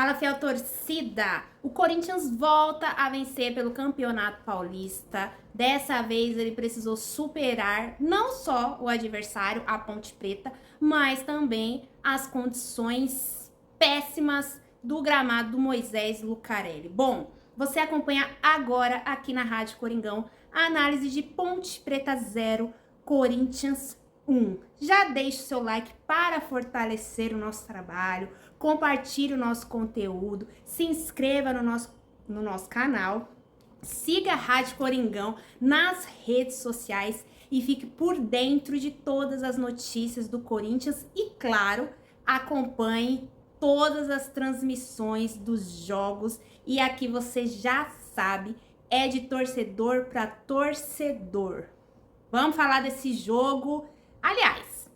Fala, fiel torcida! O Corinthians volta a vencer pelo Campeonato Paulista. Dessa vez ele precisou superar não só o adversário, a Ponte Preta, mas também as condições péssimas do gramado do Moisés Lucarelli. Bom, você acompanha agora aqui na Rádio Coringão a análise de Ponte Preta 0, Corinthians 1. Já deixe o seu like para fortalecer o nosso trabalho, compartilhe o nosso conteúdo, se inscreva no nosso canal, siga a Rádio Coringão nas redes sociais e fique por dentro de todas as notícias do Corinthians e, claro, acompanhe todas as transmissões dos jogos. E aqui você já sabe, é de torcedor para torcedor. Vamos falar desse jogo. Aliás,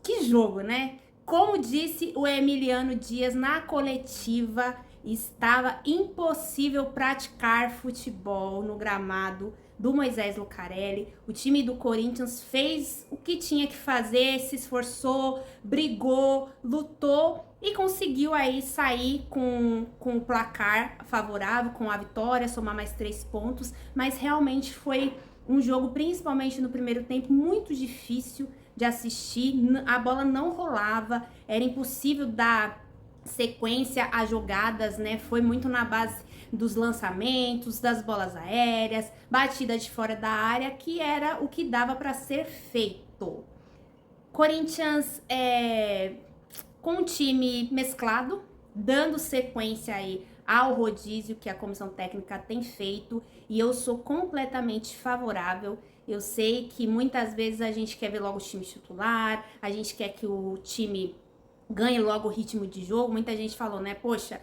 que jogo, né? Como disse o Emiliano Dias na coletiva, estava impossível praticar futebol no gramado do Moisés Lucarelli. O time do Corinthians fez o que tinha que fazer, se esforçou, brigou, lutou e conseguiu aí sair com o placar favorável, com a vitória, somar mais 3 pontos. Mas realmente foi um jogo, principalmente no primeiro tempo, muito difícil de assistir. A bola não rolava, era impossível dar sequência a jogadas, né? Foi muito na base dos lançamentos, das bolas aéreas, batida de fora da área, que era o que dava para ser feito. Corinthians com um time mesclado, dando sequência aí ao rodízio que a comissão técnica tem feito, e eu sou completamente favorável. Eu sei que muitas vezes a gente quer ver logo o time titular, a gente quer que o time ganhe logo o ritmo de jogo. Muita gente falou, né, poxa,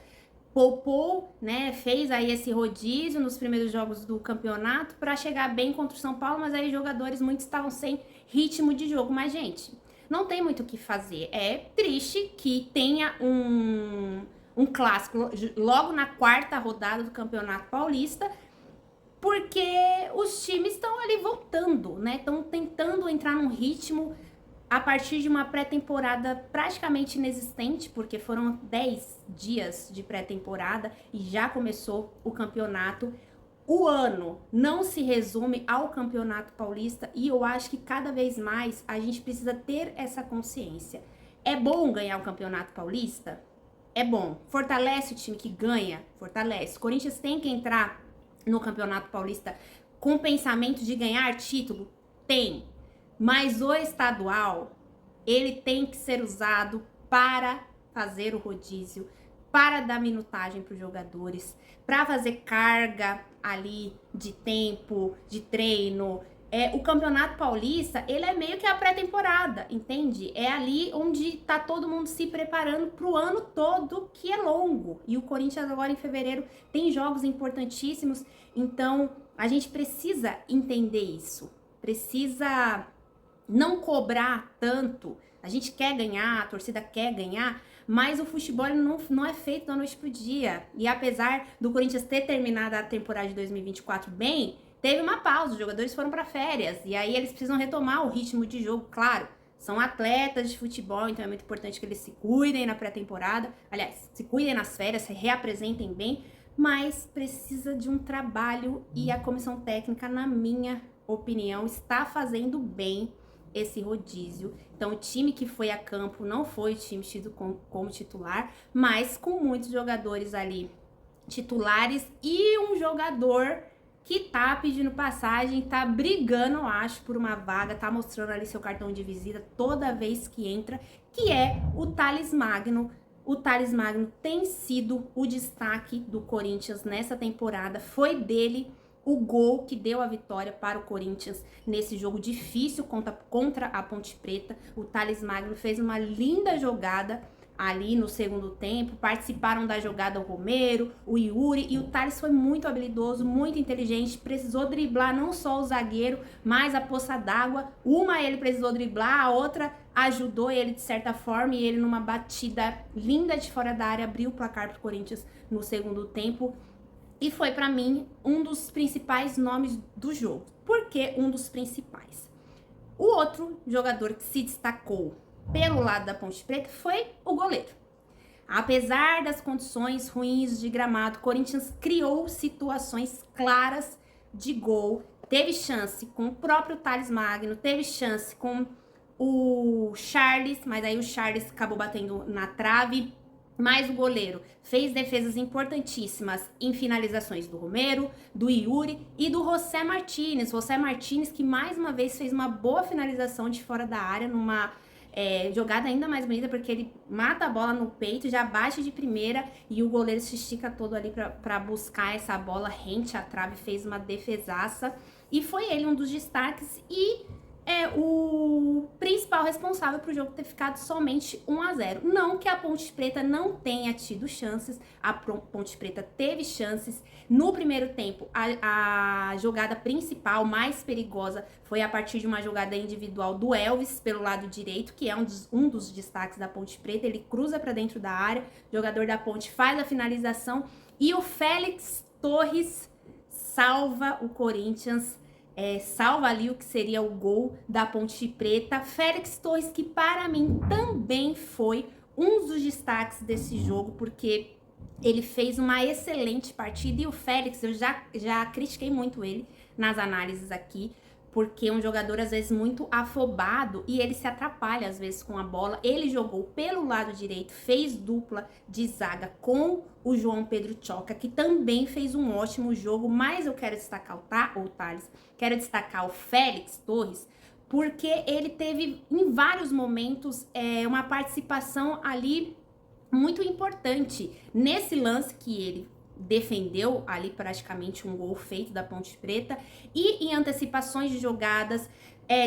poupou, né, fez aí esse rodízio nos primeiros jogos do campeonato para chegar bem contra o São Paulo, mas aí jogadores muitos estavam sem ritmo de jogo. Mas, gente, não tem muito o que fazer. É triste que tenha um clássico logo na 4ª rodada do Campeonato Paulista, porque os times estão ali voltando, né? Estão tentando entrar num ritmo a partir de uma pré-temporada praticamente inexistente, porque foram 10 dias de pré-temporada e já começou o campeonato. O ano não se resume ao Campeonato Paulista e eu acho que cada vez mais a gente precisa ter essa consciência. É bom ganhar o Campeonato Paulista? É bom. Fortalece o time que ganha? Fortalece. O Corinthians tem que entrar no Campeonato Paulista com o pensamento de ganhar título? Tem. Mas o estadual, ele tem que ser usado para fazer o rodízio, para dar minutagem para os jogadores, para fazer carga ali de tempo, de treino. O Campeonato Paulista, ele é meio que a pré-temporada, entende? É ali onde tá todo mundo se preparando pro ano todo, que é longo. E o Corinthians agora em fevereiro tem jogos importantíssimos, então a gente precisa entender isso. Precisa não cobrar tanto. A gente quer ganhar, a torcida quer ganhar, mas o futebol não é feito da noite pro dia. E apesar do Corinthians ter terminado a temporada de 2024 bem, teve uma pausa, os jogadores foram para férias, e aí eles precisam retomar o ritmo de jogo, claro. São atletas de futebol, então é muito importante que eles se cuidem na pré-temporada. Aliás, se cuidem nas férias, se reapresentem bem, mas precisa de um trabalho e a comissão técnica, na minha opinião, está fazendo bem esse rodízio. Então o time que foi a campo não foi o time tido como titular, mas com muitos jogadores ali titulares e um jogador que tá pedindo passagem, tá brigando, eu acho, por uma vaga, tá mostrando ali seu cartão de visita toda vez que entra, que é o Thales Magno. O Thales Magno tem sido o destaque do Corinthians nessa temporada, foi dele o gol que deu a vitória para o Corinthians nesse jogo difícil contra a Ponte Preta. O Thales Magno fez uma linda jogada ali no segundo tempo, participaram da jogada o Romero, o Yuri, e o Thales foi muito habilidoso, muito inteligente, precisou driblar não só o zagueiro, mas a poça d'água. Uma ele precisou driblar, a outra ajudou ele de certa forma, e ele numa batida linda de fora da área abriu o placar para o Corinthians no segundo tempo. E foi para mim um dos principais nomes do jogo. Por que um dos principais? O outro jogador que se destacou pelo lado da Ponte Preta foi o goleiro. Apesar das condições ruins de gramado, o Corinthians criou situações claras de gol. Teve chance com o próprio Thales Magno, teve chance com o Charles, mas aí o Charles acabou batendo na trave. Mas o goleiro fez defesas importantíssimas em finalizações do Romero, do Yuri e do José Martínez. José Martínez que mais uma vez fez uma boa finalização de fora da área, numa jogada ainda mais bonita, porque ele mata a bola no peito, já bate de primeira e o goleiro se estica todo ali para buscar essa bola rente à trave, fez uma defesaça. E foi ele um dos destaques e o principal responsável para o jogo ter ficado somente 1-0. Não que a Ponte Preta não tenha tido chances, a Ponte Preta teve chances. No primeiro tempo, a jogada principal, mais perigosa, foi a partir de uma jogada individual do Elvis pelo lado direito, que é um dos destaques da Ponte Preta. Ele cruza para dentro da área, o jogador da Ponte faz a finalização e o Félix Torres salva o Corinthians. Salva ali o que seria o gol da Ponte Preta. Félix Torres, que para mim também foi um dos destaques desse jogo, porque ele fez uma excelente partida. E o Félix, eu já critiquei muito ele nas análises aqui, porque é um jogador às vezes muito afobado e ele se atrapalha às vezes com a bola. Ele jogou pelo lado direito, fez dupla de zaga com o João Pedro Tchoca, que também fez um ótimo jogo, mas eu quero destacar o Thales, quero destacar o Félix Torres, porque ele teve em vários momentos uma participação ali muito importante nesse lance que ele defendeu ali praticamente um gol feito da Ponte Preta e em antecipações de jogadas,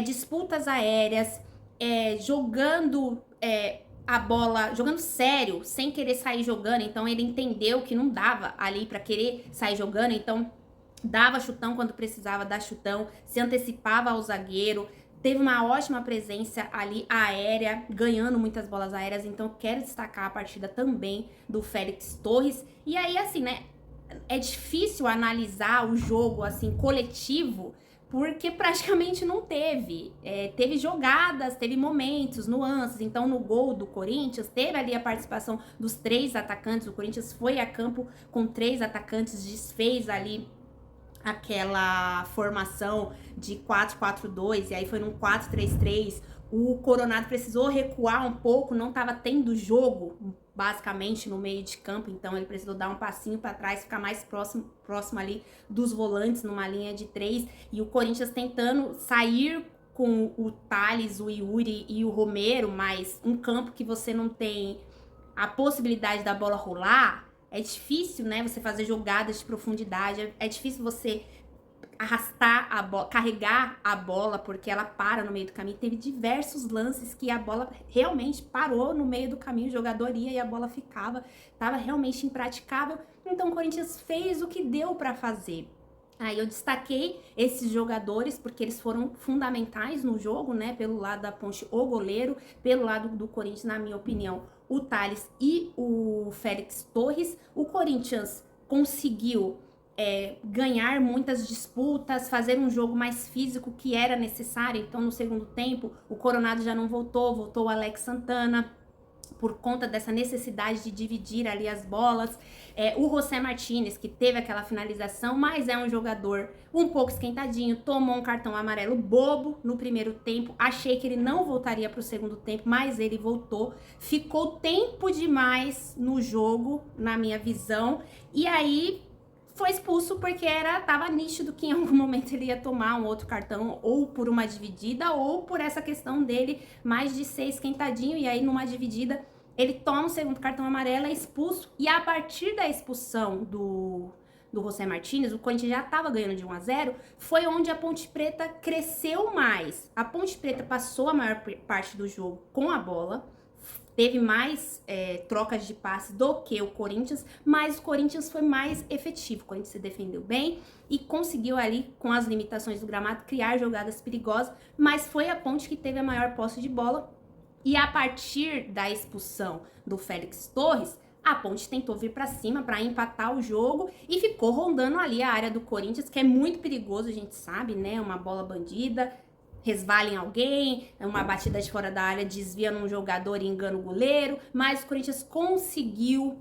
disputas aéreas, jogando a bola, jogando sério, sem querer sair jogando. Então ele entendeu que não dava ali para querer sair jogando, então dava chutão quando precisava dar chutão, se antecipava ao zagueiro. Teve uma ótima presença ali aérea, ganhando muitas bolas aéreas, então quero destacar a partida também do Félix Torres. E aí, assim, né, é difícil analisar o jogo, assim, coletivo, porque praticamente não teve. Teve jogadas, teve momentos, nuances. Então, no gol do Corinthians, teve ali a participação dos 3 atacantes. O Corinthians foi a campo com 3 atacantes, desfez ali aquela formação de 4-4-2, e aí foi num 4-3-3. O Coronado precisou recuar um pouco, não estava tendo jogo, basicamente, no meio de campo, então ele precisou dar um passinho para trás, ficar mais próximo ali dos volantes, numa linha de 3, e o Corinthians tentando sair com o Thales, o Yuri e o Romero, mas um campo que você não tem a possibilidade da bola rolar. É difícil, né, você fazer jogadas de profundidade, é difícil você arrastar a bola, carregar a bola, porque ela para no meio do caminho. Teve diversos lances que a bola realmente parou no meio do caminho, o jogador ia e a bola ficava, tava realmente impraticável. Então o Corinthians fez o que deu para fazer. Aí eu destaquei esses jogadores porque eles foram fundamentais no jogo, né? Pelo lado da Ponte, o goleiro, pelo lado do Corinthians, na minha opinião, o Thales e o Félix Torres. O Corinthians conseguiu ganhar muitas disputas, fazer um jogo mais físico que era necessário. Então, no segundo tempo, o Coronado já não voltou o Alex Santana, por conta dessa necessidade de dividir ali as bolas. O José Martínez, que teve aquela finalização, mas é um jogador um pouco esquentadinho, tomou um cartão amarelo bobo no primeiro tempo. Achei que ele não voltaria para o segundo tempo, mas ele voltou. Ficou tempo demais no jogo, na minha visão, e aí foi expulso porque tava nítido que em algum momento ele ia tomar um outro cartão, ou por uma dividida, ou por essa questão dele mais de ser esquentadinho, e aí numa dividida ele toma o segundo cartão amarelo, é expulso, e a partir da expulsão do José Martínez, o Corinthians já estava ganhando de 1-0, foi onde a Ponte Preta cresceu mais. A Ponte Preta passou a maior parte do jogo com a bola, teve mais trocas de passes do que o Corinthians, mas o Corinthians foi mais efetivo. O Corinthians se defendeu bem e conseguiu ali, com as limitações do gramado, criar jogadas perigosas, mas foi a Ponte que teve a maior posse de bola. E a partir da expulsão do Félix Torres, a Ponte tentou vir para cima para empatar o jogo e ficou rondando ali a área do Corinthians, que é muito perigoso, a gente sabe, né? Uma bola bandida. resvala em alguém, uma batida de fora da área desvia num jogador e engana o goleiro, mas o Corinthians conseguiu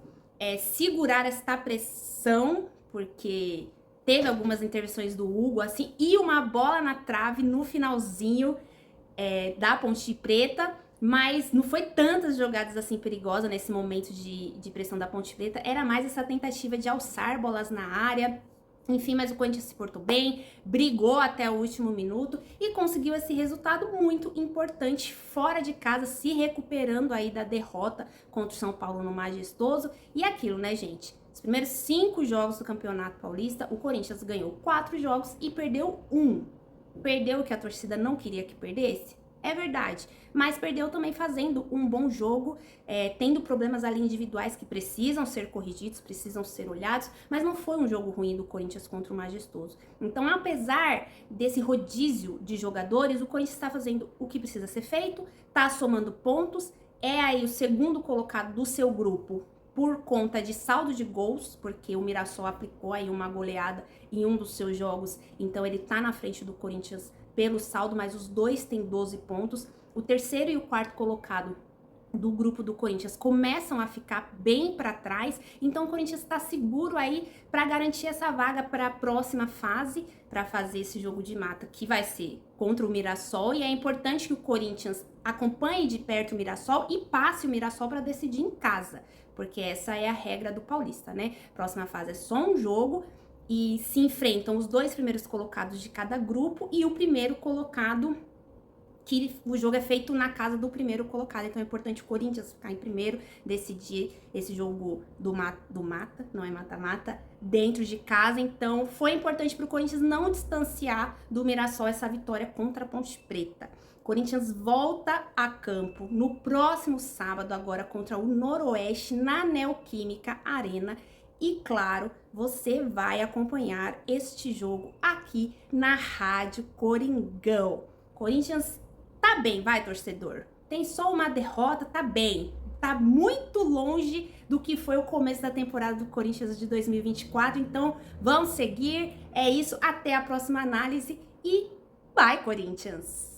segurar esta pressão, porque teve algumas intervenções do Hugo, assim, e uma bola na trave no finalzinho da Ponte Preta, mas não foi tantas jogadas assim perigosas nesse momento de pressão da Ponte Preta, era mais essa tentativa de alçar bolas na área. Enfim, mas o Corinthians se portou bem, brigou até o último minuto e conseguiu esse resultado muito importante fora de casa, se recuperando aí da derrota contra o São Paulo no Majestoso. E aquilo, né, gente? Os primeiros 5 jogos do Campeonato Paulista, o Corinthians ganhou 4 jogos e perdeu 1. Perdeu o que a torcida não queria que perdesse? É verdade, mas perdeu também fazendo um bom jogo, tendo problemas ali individuais que precisam ser corrigidos, precisam ser olhados, mas não foi um jogo ruim do Corinthians contra o Majestoso. Então, apesar desse rodízio de jogadores, o Corinthians está fazendo o que precisa ser feito, está somando pontos, é aí o segundo colocado do seu grupo por conta de saldo de gols, porque o Mirassol aplicou aí uma goleada em um dos seus jogos, então ele tá na frente do Corinthians pelo saldo, mas os dois têm 12 pontos. O terceiro e o quarto colocado do grupo do Corinthians começam a ficar bem para trás, então o Corinthians está seguro aí para garantir essa vaga para a próxima fase, para fazer esse jogo de mata, que vai ser contra o Mirassol, e é importante que o Corinthians acompanhe de perto o Mirassol e passe o Mirassol para decidir em casa, porque essa é a regra do Paulista, né? Próxima fase é só um jogo, e se enfrentam os 2 primeiros colocados de cada grupo e o primeiro colocado, que o jogo é feito na casa do primeiro colocado. Então é importante o Corinthians ficar em primeiro, decidir esse jogo do mata, não é mata-mata, dentro de casa. Então foi importante para o Corinthians não distanciar do Mirassol essa vitória contra a Ponte Preta. Corinthians volta a campo no próximo sábado, agora contra o Noroeste, na Neoquímica Arena. E claro, você vai acompanhar este jogo aqui na Rádio Coringão. Corinthians tá bem, vai, torcedor. Tem só uma derrota, tá bem. Tá muito longe do que foi o começo da temporada do Corinthians de 2024. Então, vamos seguir. É isso, até a próxima análise e vai, Corinthians!